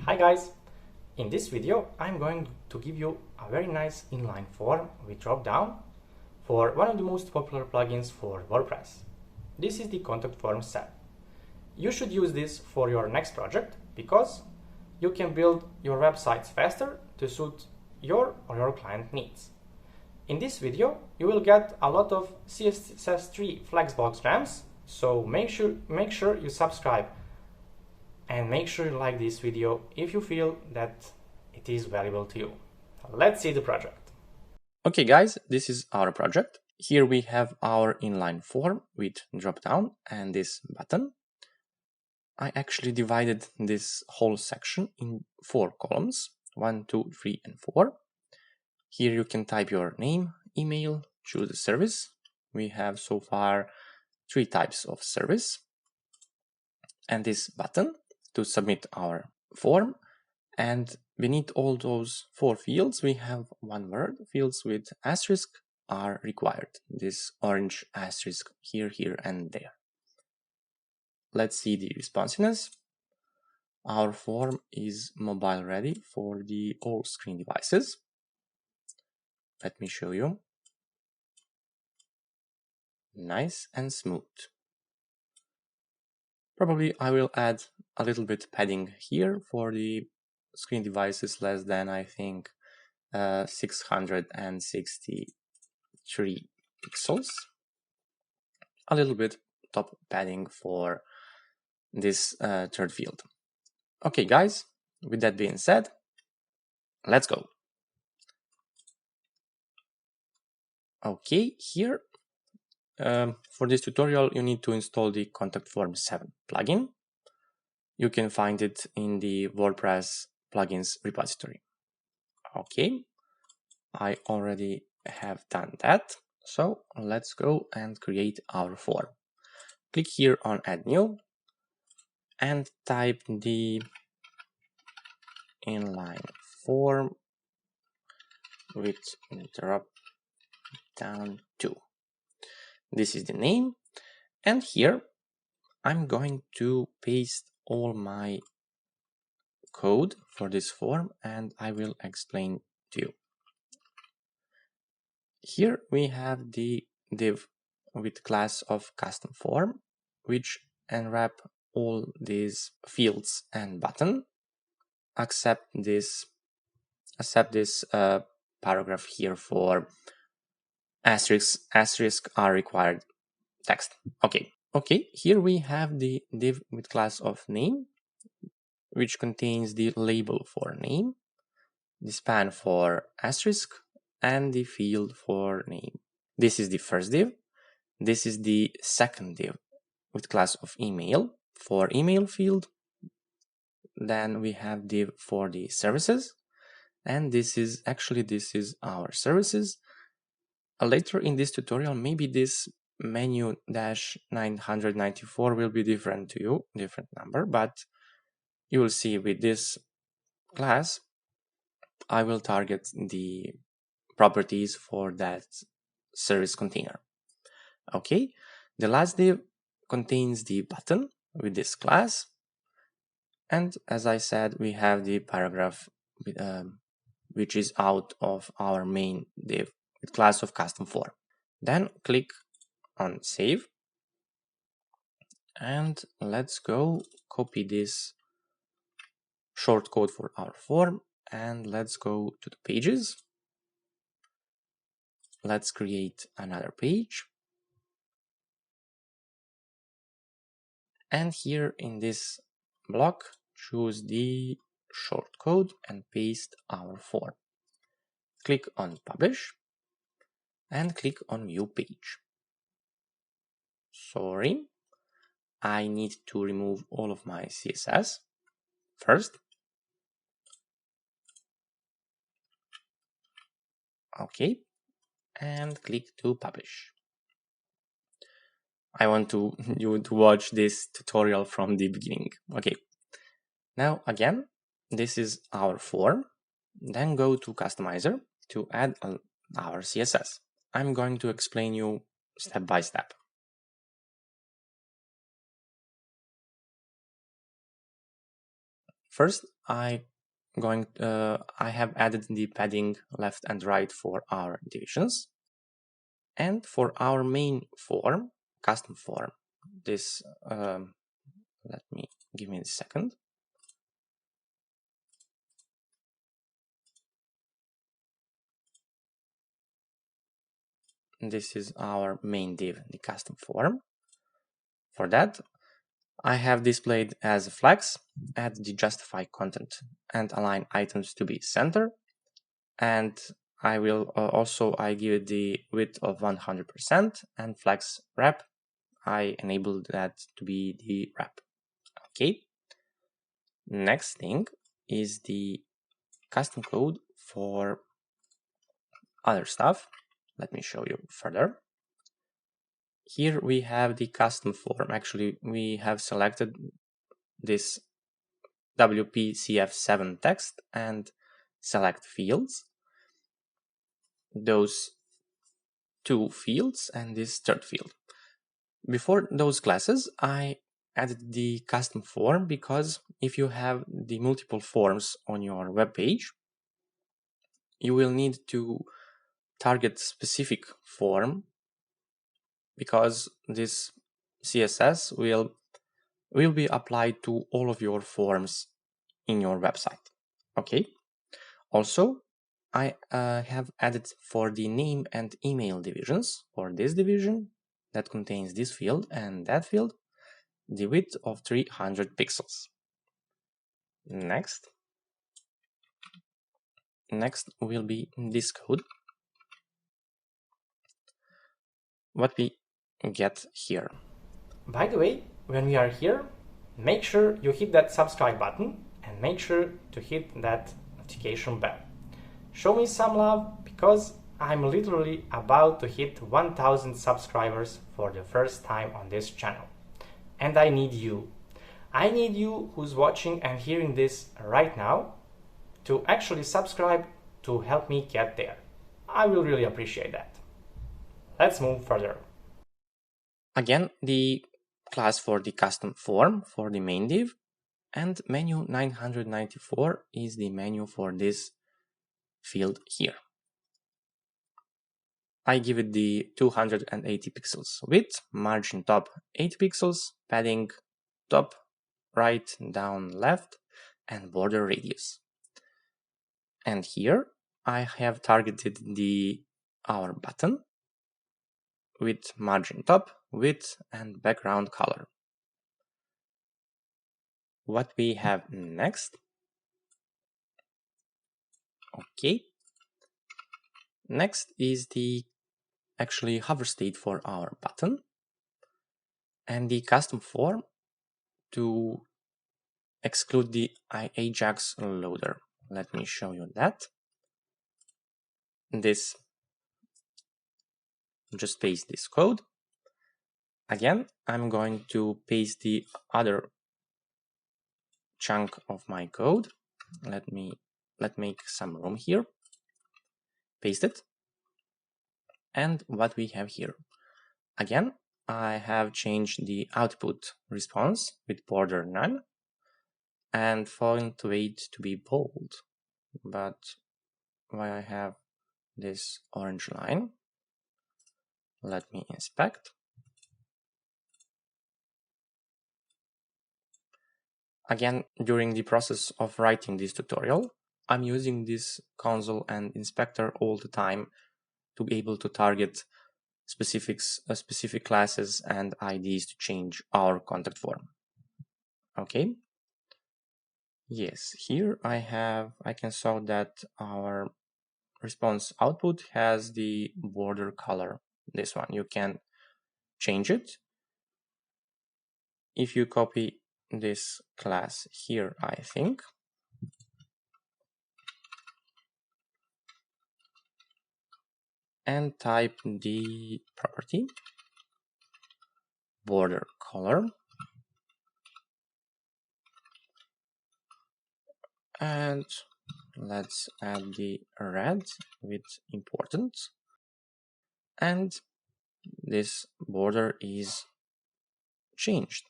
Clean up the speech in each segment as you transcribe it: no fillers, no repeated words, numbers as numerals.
Hi guys! In this video I'm going to give you a very nice inline form with dropdown for one of the most popular plugins for WordPress. This is the contact form 7. You should use this for your next project because you can build your websites faster to suit your or your client needs. In this video you will get a lot of CSS3 flexbox gems, so make sure you subscribe and make sure you like this video if you feel that it is valuable to you. Let's see the project. Okay guys, this is our project. Here we have our inline form with dropdown and this button. I actually divided this whole section in 4 columns, 1, 2, 3, and 4. Here you can type your name, email, choose a service. We have so far 3 types of service. And this button to submit our form, and beneath all those 4 fields we have one word. Fields with asterisk are required. This orange asterisk here, and there. Let's see the responsiveness. Our form is mobile ready for the all screen devices. Let me show you. Nice and smooth. Probably I will add a little bit padding here for the screen devices less than, I think, 663 pixels. A little bit top padding for this third field. Okay guys, with that being said, let's go. Okay, here for this tutorial you need to install the Contact Form 7 plugin. You can find it in the WordPress plugins repository. Okay, I already have done that, so let's go and create our form. Click here on Add New and type the inline form with drop down 2. This is the name, and here I'm going to paste all my code for this form and I will explain to you. Here we have the div with class of custom form, which unwrap all these fields and button. Accept this paragraph here for asterisk are required text. Okay, here we have the div with class of name, which contains the label for name, the span for asterisk, and the field for name. This is the first div. This is the second div with class of email for email field. Then we have div for the services, and this is our services. Later in this tutorial, maybe this menu -994 will be different to you, different number, but you will see with this class I will target the properties for that service container. Okay, the last div contains the button with this class, and as I said, we have the paragraph which is out of our main div with class of custom form. Then click on save, and let's go copy this shortcode for our form, and let's go to the pages. Let's create another page, and here in this block choose the shortcode and paste our form. Click on publish and click on view page. Sorry, I need to remove all of my CSS first. Okay, and click to publish. I want you to watch this tutorial from the beginning. Okay, now again, this is our form. Then go to customizer to add our CSS. I'm going to explain you step by step. First, I have added the padding left and right for our divisions, and for our main form, custom form. This give me a second. This is our main div, the custom form. For that, I have displayed as a flex, add the justify content and align items to be center. And I will I give it the width of 100% and flex wrap. I enabled that to be the wrap. Okay. Next thing is the custom code for other stuff. Let me show you further. Here we have the custom form. Actually, we have selected this WPCF7 text and select fields, those two fields and this third field. Before those classes, I added the custom form because if you have the multiple forms on your web page, you will need to target specific form because this CSS will be applied to all of your forms in your website. Okay. Also, I have added for the name and email divisions for this division that contains this field and that field, the width of 300 pixels. Next will be this code. What we get here. By the way, when we are here, make sure you hit that subscribe button and make sure to hit that notification bell. Show me some love because I'm literally about to hit 1000 subscribers for the first time on this channel. And I need you. I need you who's watching and hearing this right now to actually subscribe to help me get there. I will really appreciate that. Let's move further. Again, the class for the custom form for the main div, and menu 994 is the menu for this field here. I give it the 280 pixels width, margin top 8 pixels, padding top, right, down, left, and border radius. And here I have targeted our button with margin top, width, and background color. What we have next? Okay. Next is the actually hover state for our button and the custom form to exclude the Ajax loader. Let me show you that. Just paste this code. Again, I'm going to paste the other chunk of my code. Let's make some room here. Paste it. And what we have here. Again, I have changed the output response with border none and font weight to be bold. But why I have this orange line? Let me inspect. Again, during the process of writing this tutorial, I'm using this console and inspector all the time to be able to target specific classes and IDs to change our contact form. Okay. Yes, here I can show that our response output has the border color. This one, you can change it. If you copy this class here, I think, and type the property border color, and let's add the red with important, and this border is changed.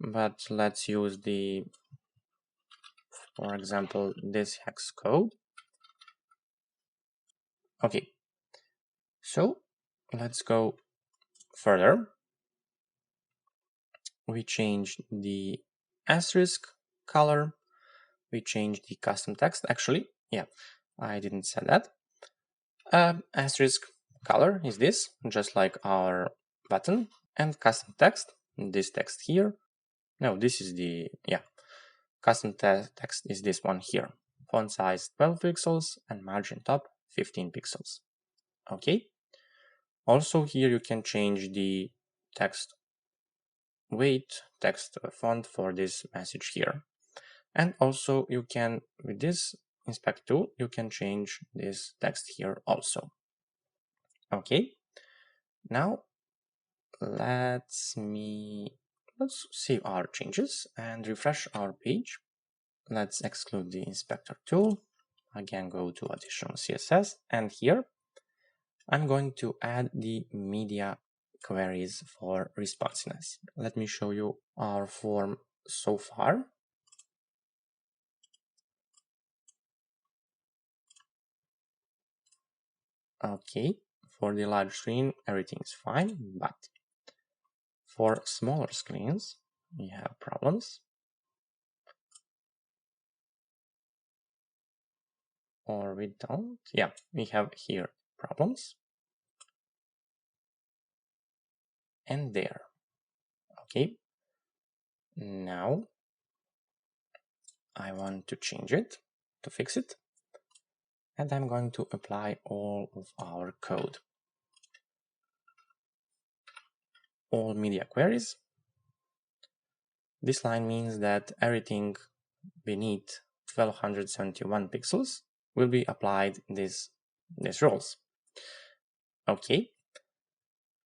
but let's use for example, this hex code. Okay, so let's go further. We change the asterisk color. We change the custom text. Actually, yeah, I didn't say that. Asterisk color is this, just like our button, and custom text, this text here. No, this is the, yeah, custom text is this one here. Font size 12 pixels and margin top 15 pixels. Okay. Also here you can change the text weight, text font for this message here. And also you can, with this inspect tool, you can change this text here also. Okay. Now let's save our changes and refresh our page. Let's exclude the inspector tool. Again, go to additional CSS, and here I'm going to add the media queries for responsiveness. Let me show you our form so far. Okay, for the large screen, everything is fine, but for smaller screens, we have problems. Or we don't. Yeah, we have here problems. And there. Okay. Now I want to change it, to fix it. And I'm going to apply all of our code. All media queries. This line means that everything beneath 1271 pixels will be applied these rules. Okay.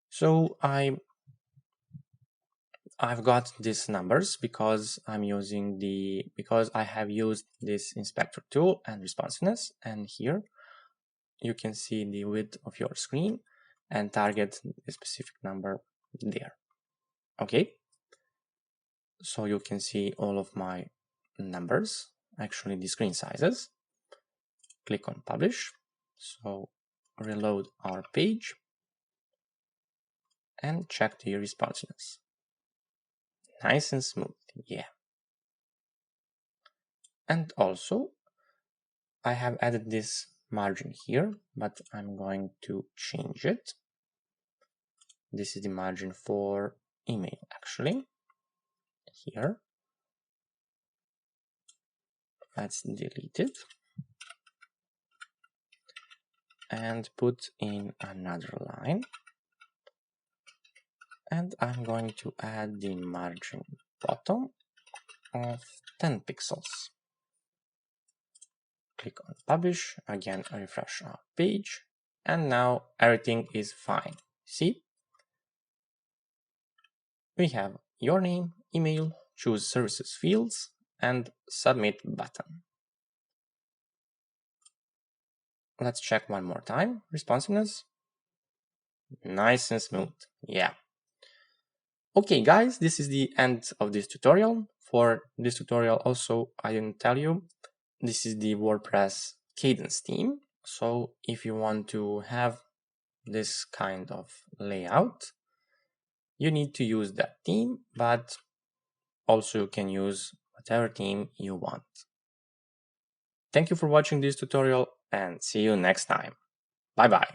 So I've got these numbers because I have used this inspector tool and responsiveness, and here you can see the width of your screen and target a specific number there. Okay, so you can see all of my numbers, actually the screen sizes. Click on publish, so reload our page and check the responsiveness. Nice and smooth, yeah. And also I have added this margin here, but I'm going to change it. This is the margin for email, actually. Here. Let's delete it. And put in another line. And I'm going to add the margin bottom of 10 pixels. Click on publish, again refresh our page, and now everything is fine. See? We have your name, email, choose services fields, and submit button. Let's check one more time. Responsiveness. Nice and smooth. Yeah. Okay, guys, this is the end of this tutorial. For this tutorial also, I didn't tell you, this is the WordPress Cadence theme. So if you want to have this kind of layout, you need to use that theme, but also you can use whatever theme you want. Thank you for watching this tutorial and see you next time. Bye bye.